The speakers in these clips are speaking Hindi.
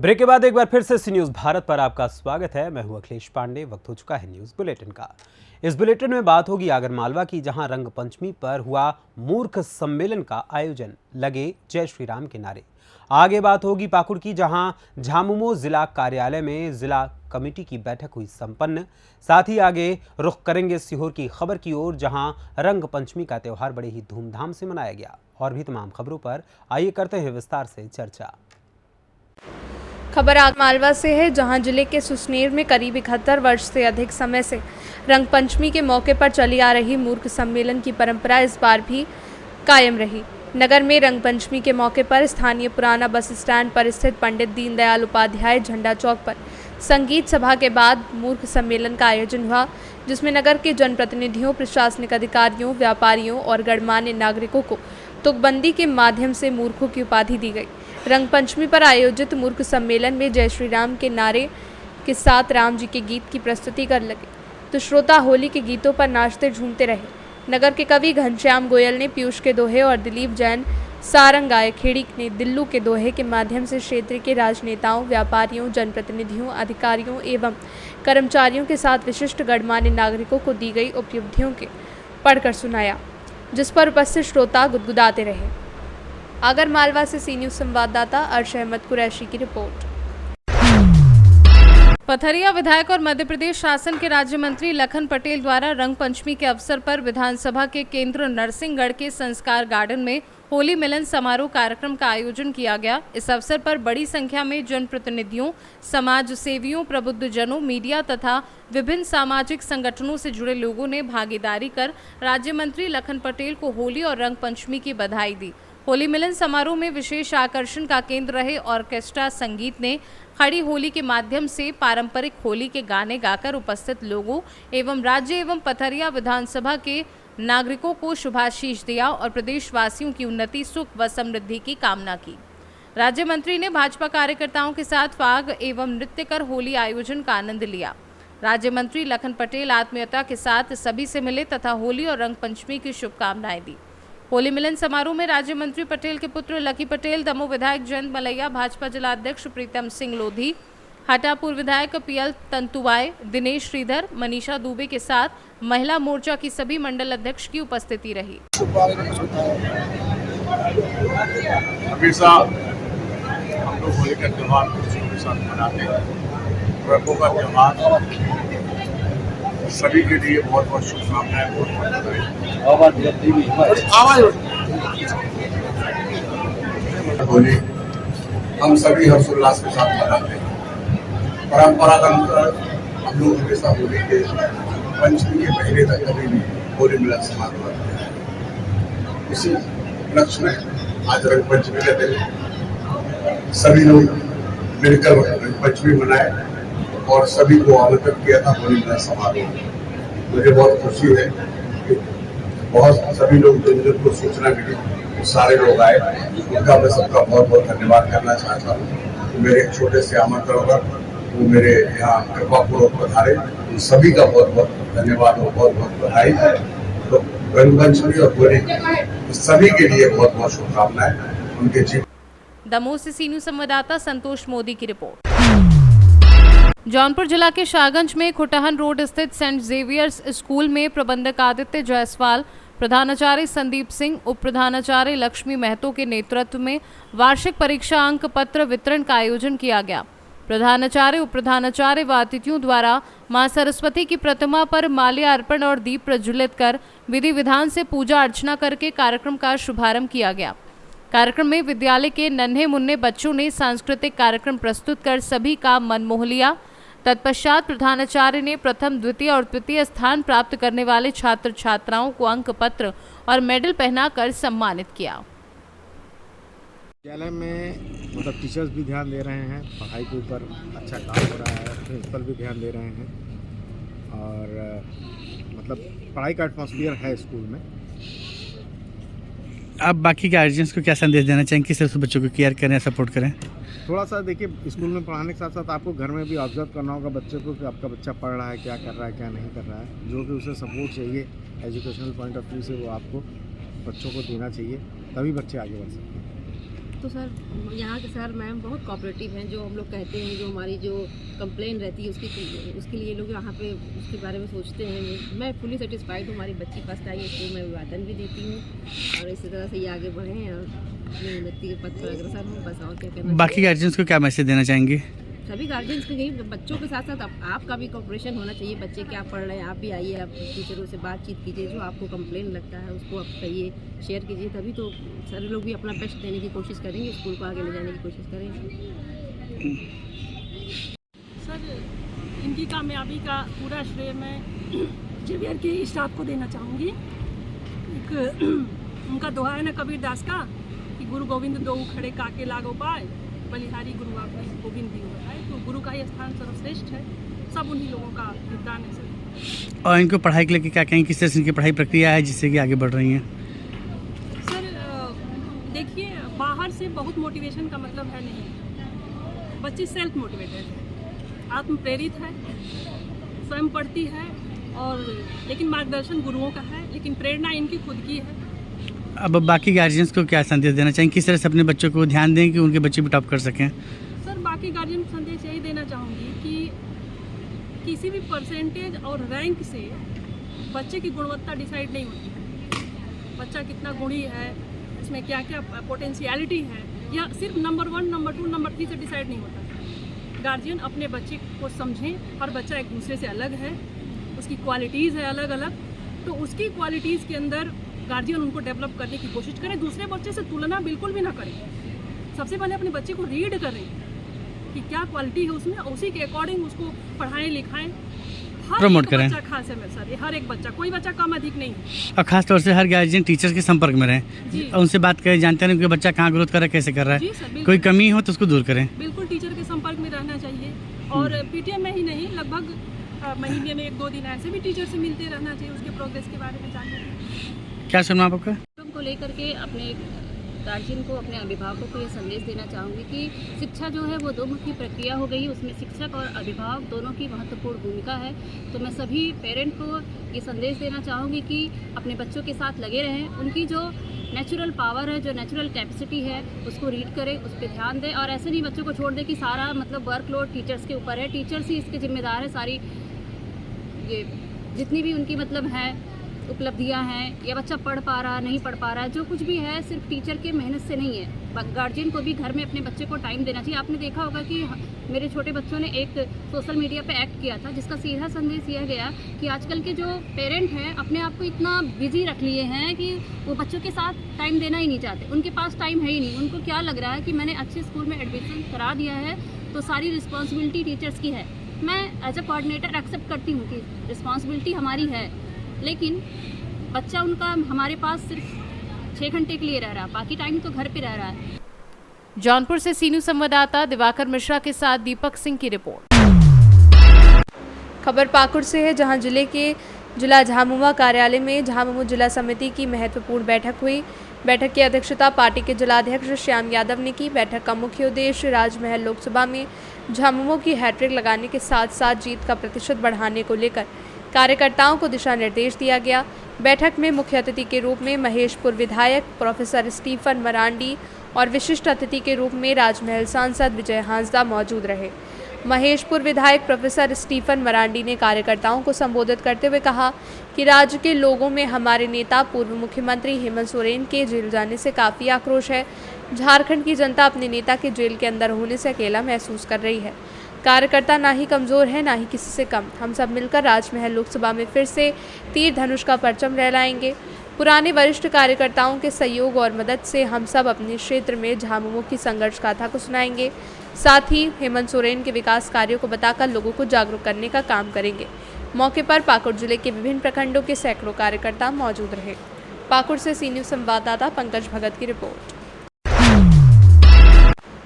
ब्रेक के बाद एक बार फिर से सी न्यूज भारत पर आपका स्वागत है। मैं हूं अखिलेश पांडे। वक्त हो चुका है न्यूज बुलेटिन का। इस बुलेटिन में बात होगी आगरमालवा की, जहां रंग पंचमी पर हुआ मूर्ख सम्मेलन का आयोजन, लगे जय श्री राम के नारे। आगे बात होगी पाकुड़ की, जहां झामुमो जिला कार्यालय में जिला कमेटी की बैठक हुई संपन्न। साथ ही आगे रुख करेंगे सीहोर की खबर की ओर, जहां रंग पंचमी का त्यौहार बड़े ही धूमधाम से मनाया गया। और भी तमाम खबरों पर आइए करते हैं विस्तार से चर्चा। खबर आगरमालवा से है, जहां जिले के सुसनेर में करीब 71 वर्ष से अधिक समय से रंग पंचमी के मौके पर चली आ रही मूर्ख सम्मेलन की परंपरा इस बार भी कायम रही। नगर में रंग पंचमी के मौके पर स्थानीय पुराना बस स्टैंड पर स्थित पंडित दीनदयाल उपाध्याय झंडा चौक पर संगीत सभा के बाद मूर्ख सम्मेलन का आयोजन हुआ, जिसमें नगर के जनप्रतिनिधियों, प्रशासनिक अधिकारियों, व्यापारियों और गणमान्य नागरिकों को तुकबंदी के माध्यम से मूर्खों की उपाधि दी गई। रंग पंचमी पर आयोजित मूर्ख सम्मेलन में जय श्री राम के नारे के साथ राम जी के गीत की प्रस्तुति कर लगे, तो श्रोता होली के गीतों पर नाचते झूमते रहे। नगर के कवि घनश्याम गोयल ने पीयूष के दोहे और दिलीप जैन सारंग गायखेड़ी ने दिल्लू के दोहे के माध्यम से क्षेत्र के राजनेताओं, व्यापारियों, जनप्रतिनिधियों, अधिकारियों एवं कर्मचारियों के साथ विशिष्ट गणमान्य नागरिकों को दी गई उपलब्धियों के पढ़कर सुनाया, जिस पर उपस्थित श्रोता गुदगुदाते रहे। आगरमालवा से सी न्यूज संवाददाता अर्श अहमद कुरैशी की रिपोर्ट। पथरिया विधायक और मध्य प्रदेश शासन के राज्य मंत्री लखन पटेल द्वारा रंग पंचमी के अवसर पर विधानसभा के केंद्र नरसिंहगढ़ के संस्कार गार्डन में होली मिलन समारोह कार्यक्रम का आयोजन किया गया। इस अवसर पर बड़ी संख्या में जनप्रतिनिधियों, समाज सेवियों, प्रबुद्धजनों, मीडिया तथा विभिन्न सामाजिक संगठनों से जुड़े लोगों ने भागीदारी कर राज्य मंत्री लखन पटेल को होली और रंग पंचमी की बधाई दी। होली मिलन समारोह में विशेष आकर्षण का केंद्र रहे ऑर्केस्ट्रा संगीत ने खड़ी होली के माध्यम से पारंपरिक होली के गाने गाकर उपस्थित लोगों एवं राज्य एवं पथरिया विधानसभा के नागरिकों को शुभाशीष दिया और प्रदेशवासियों की उन्नति, सुख व समृद्धि की कामना की। राज्य मंत्री ने भाजपा कार्यकर्ताओं के साथ फाग एवं नृत्य कर होली आयोजन का आनंद लिया। राज्य मंत्री लखन पटेल आत्मीयता के साथ सभी से मिले तथा होली और रंग पंचमी की शुभकामनाएं दी। होली मिलन समारोह में राज्य मंत्री पटेल के पुत्र लकी पटेल, दमोह विधायक जयंत मलैया, भाजपा जिलाध्यक्ष प्रीतम सिंह लोधी, हटापुर विधायक पीएल तंतुवाए, दिनेश श्रीधर, मनीषा दुबे के साथ महिला मोर्चा की सभी मंडल अध्यक्ष की उपस्थिति रही। हमेशा हम लोग होली का त्योहार खुशियों के साथ मनाते हैं। रंगों का त्योहार सभी के लिए बहुत बहुत शुभकामनाएं, बहुत होली हम सभी हर्षोल्लास के साथ मनाते हैं। परंपरा का अनुसार हम लोग हमेशा होली के पंचमी के पहले तक कभी भी होली मिलन समारोह करते हैं। इसी उपलक्ष्य में आज रंग पंचमी के दिन सभी लोग मिलकर रंग पंचमी मनाए और सभी को आमंत्रित किया था होली मिलन समारोह। मुझे बहुत खुशी है कि बहुत सभी लोग जिनको सूचना मिली सारे लोग आए, उनका मैं सबका बहुत बहुत धन्यवाद करना चाहता हूँ। मेरे एक छोटे से आमंत्रण पर वो मेरे यहाँ कृपापूर्वक पधारे, उन सभी का बहुत बहुत धन्यवाद और बहुत बहुत बधाई। तो रंग पंचमी और होली सभी के लिए बहुत बहुत शुभकामनाएं। उनके जीवन। दमोह से सी न्यूज संवाददाता संतोष मोदी की रिपोर्ट। जौनपुर जिला के शाहगंज में खुटहन रोड स्थित सेंट जेवियर्स स्कूल में प्रबंधक आदित्य जायसवाल, प्रधानाचार्य संदीप सिंह, उप प्रधानाचार्य लक्ष्मी महतो के नेतृत्व में वार्षिक परीक्षा अंक पत्र वितरण का आयोजन किया गया। प्रधानाचार्य, उप प्रधानाचार्य व अतिथियों द्वारा मां सरस्वती की प्रतिमा पर माल्यार्पण और दीप प्रज्वलित कर विधि विधान से पूजा अर्चना करके कार्यक्रम का शुभारंभ किया गया। कार्यक्रम में विद्यालय के नन्हे मुन्ने बच्चों ने सांस्कृतिक कार्यक्रम प्रस्तुत कर सभी का मन मोह लिया। तत्पश्चात प्रधानाचार्य ने प्रथम, द्वितीय और तृतीय स्थान प्राप्त करने वाले छात्र छात्राओं को अंक पत्र और मेडल पहनाकर सम्मानित किया। विद्यालय में मतलब टीचर्स भी ध्यान दे रहे हैं, पढ़ाई के ऊपर अच्छा काम हो रहा है, प्रिंसिपल भी ध्यान दे रहे हैं और मतलब पढ़ाई का एटमॉस्फेयर है स्कूल में। आप बाकी के गार्जियंस को क्या संदेश देना चाहेंगे, किस तरह से बच्चों को केयर करें, सपोर्ट करें? थोड़ा सा देखिए, स्कूल में पढ़ाने के साथ साथ आपको घर में भी ऑब्जर्व करना होगा बच्चे को कि आपका बच्चा पढ़ रहा है, क्या कर रहा है, क्या नहीं कर रहा है। जो भी उसे सपोर्ट चाहिए एजुकेशनल पॉइंट ऑफ व्यू से वो आपको बच्चों को देना चाहिए, तभी बच्चे आगे बढ़ सकते हैं। तो सर यहाँ के सर मैम बहुत कोऑपरेटिव हैं। जो हम लोग कहते हैं, जो हमारी जो कंप्लेन रहती है उसके लिए लोग यहाँ पे उसके बारे में सोचते हैं। मैं फुली सेटिस्फाइड हूँ। हमारी बच्ची फर्स्ट आई है, इसको मैं अभिवादन भी देती हूँ और इसी तरह से ये आगे बढ़ें और अपनी उन्नति के पथ पर अग्रसर हूँ। बस और क्या करना। बाकी गार्जियंस को क्या मैसेज देना चाहेंगे? सभी गार्जियंस को यही, बच्चों के साथ साथ आपका भी कोऑपरेशन होना चाहिए। बच्चे क्या पढ़ रहे हैं, आप भी आइए, आप टीचरों से बातचीत कीजिए। जो आपको कंप्लेन लगता है उसको आप कहिए, शेयर कीजिए। तभी तो सारे लोग भी अपना बेस्ट देने की कोशिश करेंगे, स्कूल को आगे ले जाने की कोशिश करेंगे। सर इनकी कामयाबी का पूरा श्रेय मैं जेवियर के स्टाफ को देना चाहूँगी। एक उनका दोहा है ना कबीरदास का कि गुरु गोविंद दो खड़े काके लागो पाए, बलिहारी गुरु आपने गोविंद भी हुआ है। तो गुरु का ही स्थान सर्वश्रेष्ठ है। सब उन्हीं लोगों का योगदान है सर। और इनको पढ़ाई के लेके क्या कहेंगे? किस तरह से इनकी पढ़ाई प्रक्रिया है जिससे कि आगे बढ़ रही हैं? सर देखिए, बाहर से बहुत मोटिवेशन का मतलब है नहीं। बच्ची सेल्फ मोटिवेटेड है, आत्म प्रेरित है, स्वयं पढ़ती है और लेकिन मार्गदर्शन गुरुओं का है, लेकिन प्रेरणा इनकी खुद की है। अब बाकी गार्जियंस को क्या संदेश देना चाहेंगे? किस तरह से अपने बच्चों को ध्यान दें कि उनके बच्चे भी टॉप कर सकें? सर बाकी गार्जियन को संदेश यही देना चाहूँगी कि किसी भी परसेंटेज और रैंक से बच्चे की गुणवत्ता डिसाइड नहीं होती। बच्चा कितना गुणी है, इसमें क्या क्या पोटेंशियलिटी है, यह सिर्फ नंबर 1, नंबर 2, नंबर 3 से डिसाइड नहीं होता। गार्जियन अपने बच्चे को समझें। हर बच्चा एक दूसरे से अलग है, उसकी क्वालिटीज़ है अलग अलग। तो उसकी क्वालिटीज़ के अंदर गार्जियन उनको डेवलप करने की कोशिश करें। दूसरे बच्चे से तुलना बिल्कुल भी ना करें। सबसे पहले अपने बच्चे को रीड करें कि क्या क्वालिटी है उसमें, उसी के अकॉर्डिंग उसको पढ़ाएं लिखाएं। प्रमोट करें। बच्चा खास है मेरे साथ, हर एक बच्चा, कोई बच्चा कम अधिक नहीं। और खास तौर से हर गार्जियन टीचर्स के संपर्क में रहें जी। और उनसे बात करें, जानते हैं कि बच्चा कहाँ ग्रोथ कर रहा है, कैसे कर रहा जी है। सर, बिल्कुल। कोई कमी हो तो उसको दूर करें। बिल्कुल टीचर के संपर्क में रहना चाहिए। और पीटीएम में ही नहीं, लगभग महीने में 1-2 दिन ऐसे भी टीचर से मिलते रहना चाहिए, उसके प्रोग्रेस के बारे में जानना। क्या सुना आपका? को लेकर के अपने गार्जियन को, अपने अभिभावकों को ये संदेश देना चाहूँगी कि शिक्षा जो है वो 2-मुखी प्रक्रिया हो गई है। उसमें शिक्षक और अभिभावक दोनों की महत्वपूर्ण भूमिका है। तो मैं सभी पेरेंट को ये संदेश देना चाहूँगी कि अपने बच्चों के साथ लगे रहें। उनकी जो नेचुरल पावर है, जो नेचुरल कैपेसिटी है, उसको रीड करें, उस पर ध्यान दें। और ऐसे नहीं बच्चों को छोड़ दें कि सारा मतलब वर्कलोड टीचर्स के ऊपर है। टीचर्स ही इसके जिम्मेदार है। सारी ये जितनी भी उनकी मतलब है उपलब्धियां हैं, या बच्चा पढ़ पा रहा नहीं पढ़ पा रहा है, जो कुछ भी है सिर्फ टीचर के मेहनत से नहीं है। गार्जियन को भी घर में अपने बच्चे को टाइम देना चाहिए। आपने देखा होगा कि मेरे छोटे बच्चों ने एक सोशल मीडिया पे एक्ट किया था, जिसका सीधा संदेश यह गया कि आजकल के जो पेरेंट हैं अपने आप को इतना बिजी रख लिए हैं कि वो बच्चों के साथ टाइम देना ही नहीं चाहते। उनके पास टाइम है ही नहीं। उनको क्या लग रहा है कि मैंने अच्छे स्कूल में एडमिशन करा दिया है तो सारी रिस्पॉन्सिबिलिटी टीचर्स की है। मैं एज अ कोऑर्डिनेटर एक्सेप्ट करती हूँ कि रिस्पॉन्सिबिलिटी हमारी है, लेकिन बच्चा उनका हमारे पास सिर्फ 6 घंटे के लिए रह रहा है, बाकी टाइम तो घर पे रह रहा है। जौनपुर से सीनू संवाददाता दिवाकर मिश्रा के साथ दीपक सिंह की रिपोर्ट। खबर पाकुड़ से है, जहां जिले के जिला झामुमो कार्यालय में झामुमो जिला समिति की महत्वपूर्ण बैठक हुई। बैठक की अध्यक्षता पार्टी के जिलाध्यक्ष श्याम यादव ने की। बैठक का मुख्य उद्देश्य राजमहल लोकसभा में झामुमो की हैट्रिक लगाने के साथ साथ जीत का प्रतिशत बढ़ाने को लेकर कार्यकर्ताओं को दिशा निर्देश दिया गया। बैठक में मुख्य अतिथि के रूप में महेशपुर विधायक प्रोफेसर स्टीफन मरांडी और विशिष्ट अतिथि के रूप में राजमहल सांसद विजय हांसदा मौजूद रहे। महेशपुर विधायक प्रोफेसर स्टीफन मरांडी ने कार्यकर्ताओं को संबोधित करते हुए कहा कि राज्य के लोगों में हमारे नेता पूर्व मुख्यमंत्री हेमंत सोरेन के जेल जाने से काफ़ी आक्रोश है। झारखंड की जनता अपने नेता के जेल के अंदर होने से अकेला महसूस कर रही है। कार्यकर्ता ना ही कमज़ोर है, ना ही किसी से कम। हम सब मिलकर राजमहल लोकसभा में फिर से तीर धनुष का परचम लहराएंगे। पुराने वरिष्ठ कार्यकर्ताओं के सहयोग और मदद से हम सब अपने क्षेत्र में झामुमो की संघर्ष गाथा को सुनाएंगे। साथ ही हेमंत सोरेन के विकास कार्यों को बताकर लोगों को जागरूक करने का काम करेंगे। मौके पर पाकुड़ जिले के विभिन्न प्रखंडों के सैकड़ों कार्यकर्ता मौजूद रहे। पाकुड़ से सी न्यूज़ संवाददाता पंकज भगत की रिपोर्ट।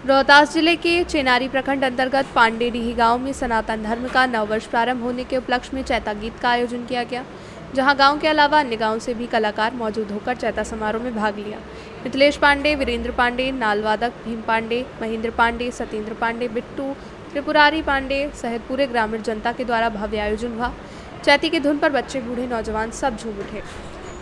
रोहतास जिले के चेनारी प्रखंड अंतर्गत पांडेडीही गांव में सनातन धर्म का नववर्ष प्रारंभ होने के उपलक्ष्य में चैता गीत का आयोजन किया गया, जहां गांव के अलावा अन्य गांव से भी कलाकार मौजूद होकर चैता समारोह में भाग लिया। मिथिलेश पांडे, वीरेंद्र पांडे, नालवादक भीम पांडे, महेंद्र पांडे, सत्येंद्र पांडे, बिट्टू, त्रिपुरारी पांडे सहित पूरे ग्रामीण जनता के द्वारा भव्य आयोजन हुआ। चैती की धुन पर बच्चे बूढ़े नौजवान सब झूम उठे।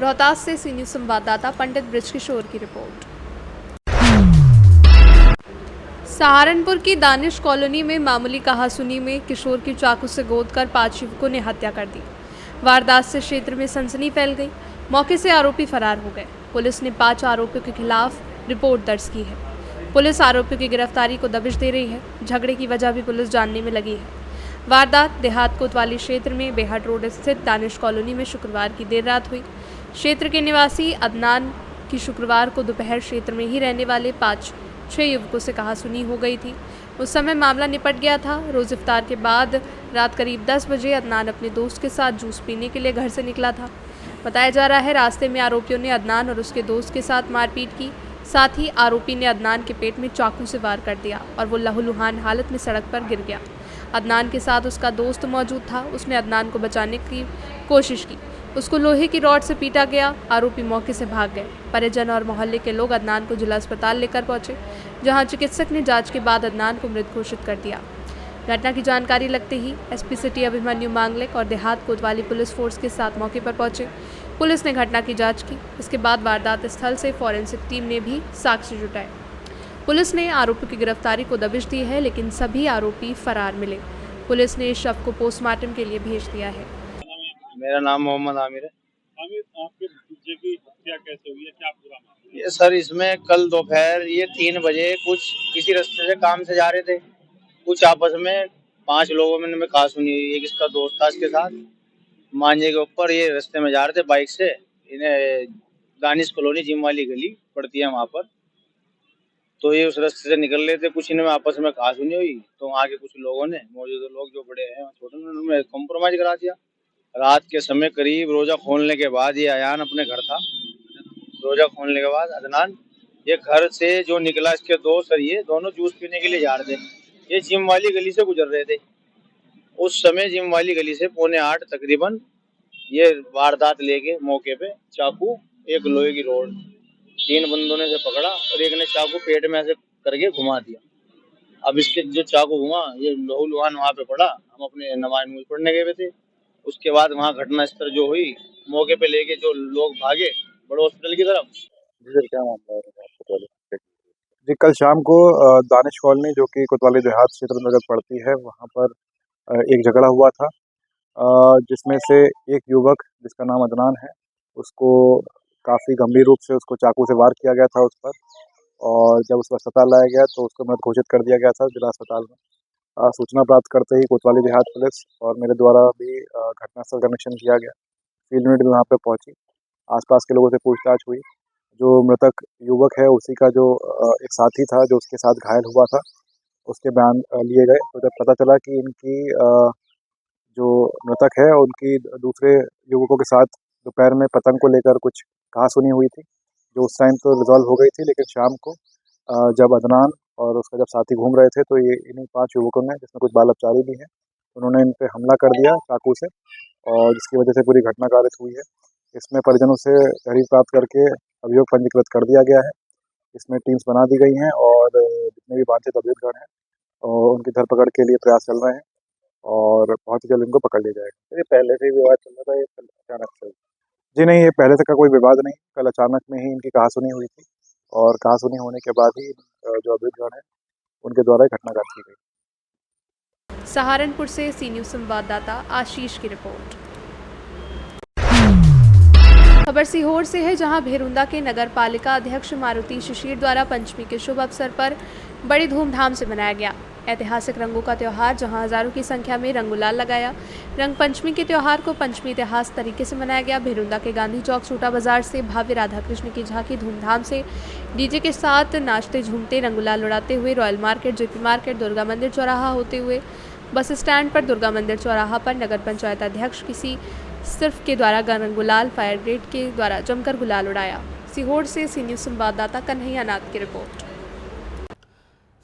रोहतास से सी न्यूज़ संवाददाता पंडित ब्रिजकिशोर की रिपोर्ट। सहारनपुर की दानिश कॉलोनी में मामूली कहासुनी में किशोर की चाकू से गोदकर 5 युवकों ने हत्या कर दी। वारदात से क्षेत्र में सनसनी फैल गई। मौके से आरोपी फरार हो गए। पुलिस ने 5 आरोपियों के खिलाफ रिपोर्ट दर्ज की है। पुलिस आरोपियों की गिरफ्तारी को दबिश दे रही है। झगड़े की वजह भी पुलिस जानने में लगी है। वारदात देहात कोतवाली क्षेत्र में बेहट रोड स्थित दानिश कॉलोनी में शुक्रवार की देर रात हुई। क्षेत्र के निवासी अदनान की शुक्रवार को दोपहर क्षेत्र में ही रहने वाले 5-6 युवकों से कहासुनी हो गई थी। उस समय मामला निपट गया था। रोज इफ्तार के बाद रात करीब 10 बजे अदनान अपने दोस्त के साथ जूस पीने के लिए घर से निकला था। बताया जा रहा है रास्ते में आरोपियों ने अदनान और उसके दोस्त के साथ मारपीट की। साथ ही आरोपी ने अदनान के पेट में चाकू से वार कर दिया और वो लहूलुहान हालत में सड़क पर गिर गया। अदनान के साथ उसका दोस्त मौजूद था। उसने अदनान को बचाने की कोशिश की। उसको लोहे की रॉड से पीटा गया। आरोपी मौके से भाग गए। परिजन और मोहल्ले के लोग अदनान को जिला अस्पताल लेकर पहुंचे, जहां चिकित्सक ने जांच के बाद अदनान को मृत घोषित कर दिया। घटना की जानकारी लगते ही एसपी सिटी अभिमन्यु मांगलिक और देहात कोतवाली पुलिस फोर्स के साथ मौके पर पहुंचे। पुलिस ने घटना की जांच की। इसके बाद वारदात स्थल से फॉरेंसिक टीम ने भी साक्ष्य जुटाए। पुलिस ने आरोपियों की गिरफ्तारी को दबिश दी है, लेकिन सभी आरोपी फरार मिले। पुलिस ने शव को पोस्टमार्टम के लिए भेज दिया है। मेरा नाम मोहम्मद आमिर है। आमिर, आपके भतीजे की हत्या कैसे हुई है, क्या पूरा मामला? ये सर इसमें कल दोपहर ये 3 बजे कुछ किसी रास्ते से काम से जा रहे थे। कुछ आपस में 5 लोगों में कहा सुनी। एक इसका दोस्त था, इसके साथ मांझे के ऊपर ये रास्ते में जा रहे थे बाइक से। इन्हें दानिश कॉलोनी जिम वाली गली पड़ती है वहाँ पर, तो ये उस रास्ते से निकल रहे थे। कुछ इनमें आपस में कहा सुनी हुई, तो वहाँ के कुछ लोगों ने, मौजूदा लोग जो बड़े हैं छोटे, उन्होंने कॉम्प्रोमाइज करा दिया। रात के समय करीब रोजा खोलने के बाद ये अयान अपने घर था। रोजा खोलने के बाद अदनान ये घर से जो निकला, इसके दोस्त और ये दोनों जूस पीने के लिए जा रहे थे। ये जिम वाली गली से गुजर रहे थे। उस समय जिम वाली गली से 7:45 तकरीबन ये वारदात लेके मौके पे चाकू, एक लोहे की रोड, 3 बंदों ने से पकड़ा और एक ने चाकू पेट में ऐसे करके घुमा दिया। अब इसके जो चाकू घुमा, ये लहूलुहान वहाँ पे पड़ा। हम अपने नमाज पढ़ने गए थे। उसके बाद वहाँ घटना स्थल जो हुई, मौके पे लेके जो लोग भागे बड़े हॉस्पिटल की तरफ। क्या मामला है? जी, कल शाम को दानिश कॉलोनी जो कि कोतवाली देहात क्षेत्र अंतर्गत पड़ती है, वहाँ पर एक झगड़ा हुआ था, जिसमें से एक युवक जिसका नाम अदनान है, उसको काफ़ी गंभीर रूप से उसको चाकू से वार किया गया था उस पर। और जब उसको अस्पताल लाया गया तो उसको मृत घोषित कर दिया गया था जिला अस्पताल में। सूचना प्राप्त करते ही कोतवाली देहात पुलिस और मेरे द्वारा भी घटनास्थल का निरीक्षण किया गया। फील्ड यूनिट भी वहाँ पे पहुंची। आसपास के लोगों से पूछताछ हुई। जो मृतक युवक है उसी का जो एक साथी था जो उसके साथ घायल हुआ था, उसके बयान लिए गए। तो जब पता चला कि इनकी जो मृतक है उनकी दूसरे युवकों के साथ दोपहर में पतंग को लेकर कुछ कहासुनी हुई थी, जो उस टाइम तो रिजॉल्व हो गई थी। लेकिन शाम को जब अदनान और उसका जब साथी घूम रहे थे तो ये इन्हीं 5 युवकों ने, जिसमें कुछ बाल अपचारी भी हैं, उन्होंने इन पे हमला कर दिया चाकू से, और जिसकी वजह से पूरी घटना कारित हुई है। इसमें परिजनों से तहरीर प्राप्त करके अभियोग पंजीकृत कर दिया गया है। इसमें टीम्स बना दी गई हैं और जितने भी वांछित अभियुक्तगण हैं और उनकी धरपकड़ के लिए प्रयास चल रहे हैं और बहुत ही जल्द इनको पकड़ लिया जाएगा। ये पहले से ही विवाद चल रहा था, ये अचानक से? जी नहीं, ये पहले से का कोई विवाद नहीं। कल अचानक में ही इनकी कहासुनी हुई थी और कहासुनी होने के बाद ही जो अभियुक्तगण हैं उनके द्वारा घटना काट की गई। सहारनपुर से सी न्यूज़ संवाददाता आशीष की रिपोर्ट। खबर सीहोर से है, जहां भेरुंदा के नगर पालिका अध्यक्ष मारुति शिशिर द्वारा पंचमी के शुभ अवसर पर बड़ी धूमधाम से मनाया गया ऐतिहासिक रंगों का त्यौहार, जहां हजारों की संख्या में रंग गुलाल लगाया। रंग पंचमी के त्यौहार को पंचमी इतिहास तरीके से मनाया गया। भेरुंदा के गांधी चौक छोटा बाजार से भव्य राधा कृष्ण की झांकी धूमधाम से डीजे के साथ नाचते झूमते रंग गुलाल उड़ाते हुए royal market, JP market, Durga मंदिर चौराहा होते हुए बस स्टैंड पर दुर्गा मंदिर चौराहा पर नगर पंचायत अध्यक्ष किसी सिर्फ के द्वारा रंग गुलाल, फायर ब्रिगेड के द्वारा जमकर गुलाल उड़ाया। सीहोर से सी न्यूज़ संवाददाता कन्हैया नाथ की रिपोर्ट।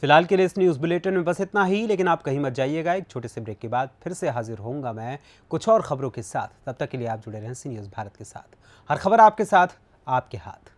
फिलहाल के लिए इस न्यूज़ बुलेटिन में बस इतना ही, लेकिन आप कहीं मत जाइएगा। एक छोटे से ब्रेक के बाद फिर से हाजिर होऊंगा मैं कुछ और खबरों के साथ। तब तक के लिए आप जुड़े रहें सी न्यूज़ भारत के साथ। हर खबर आपके साथ, आपके हाथ।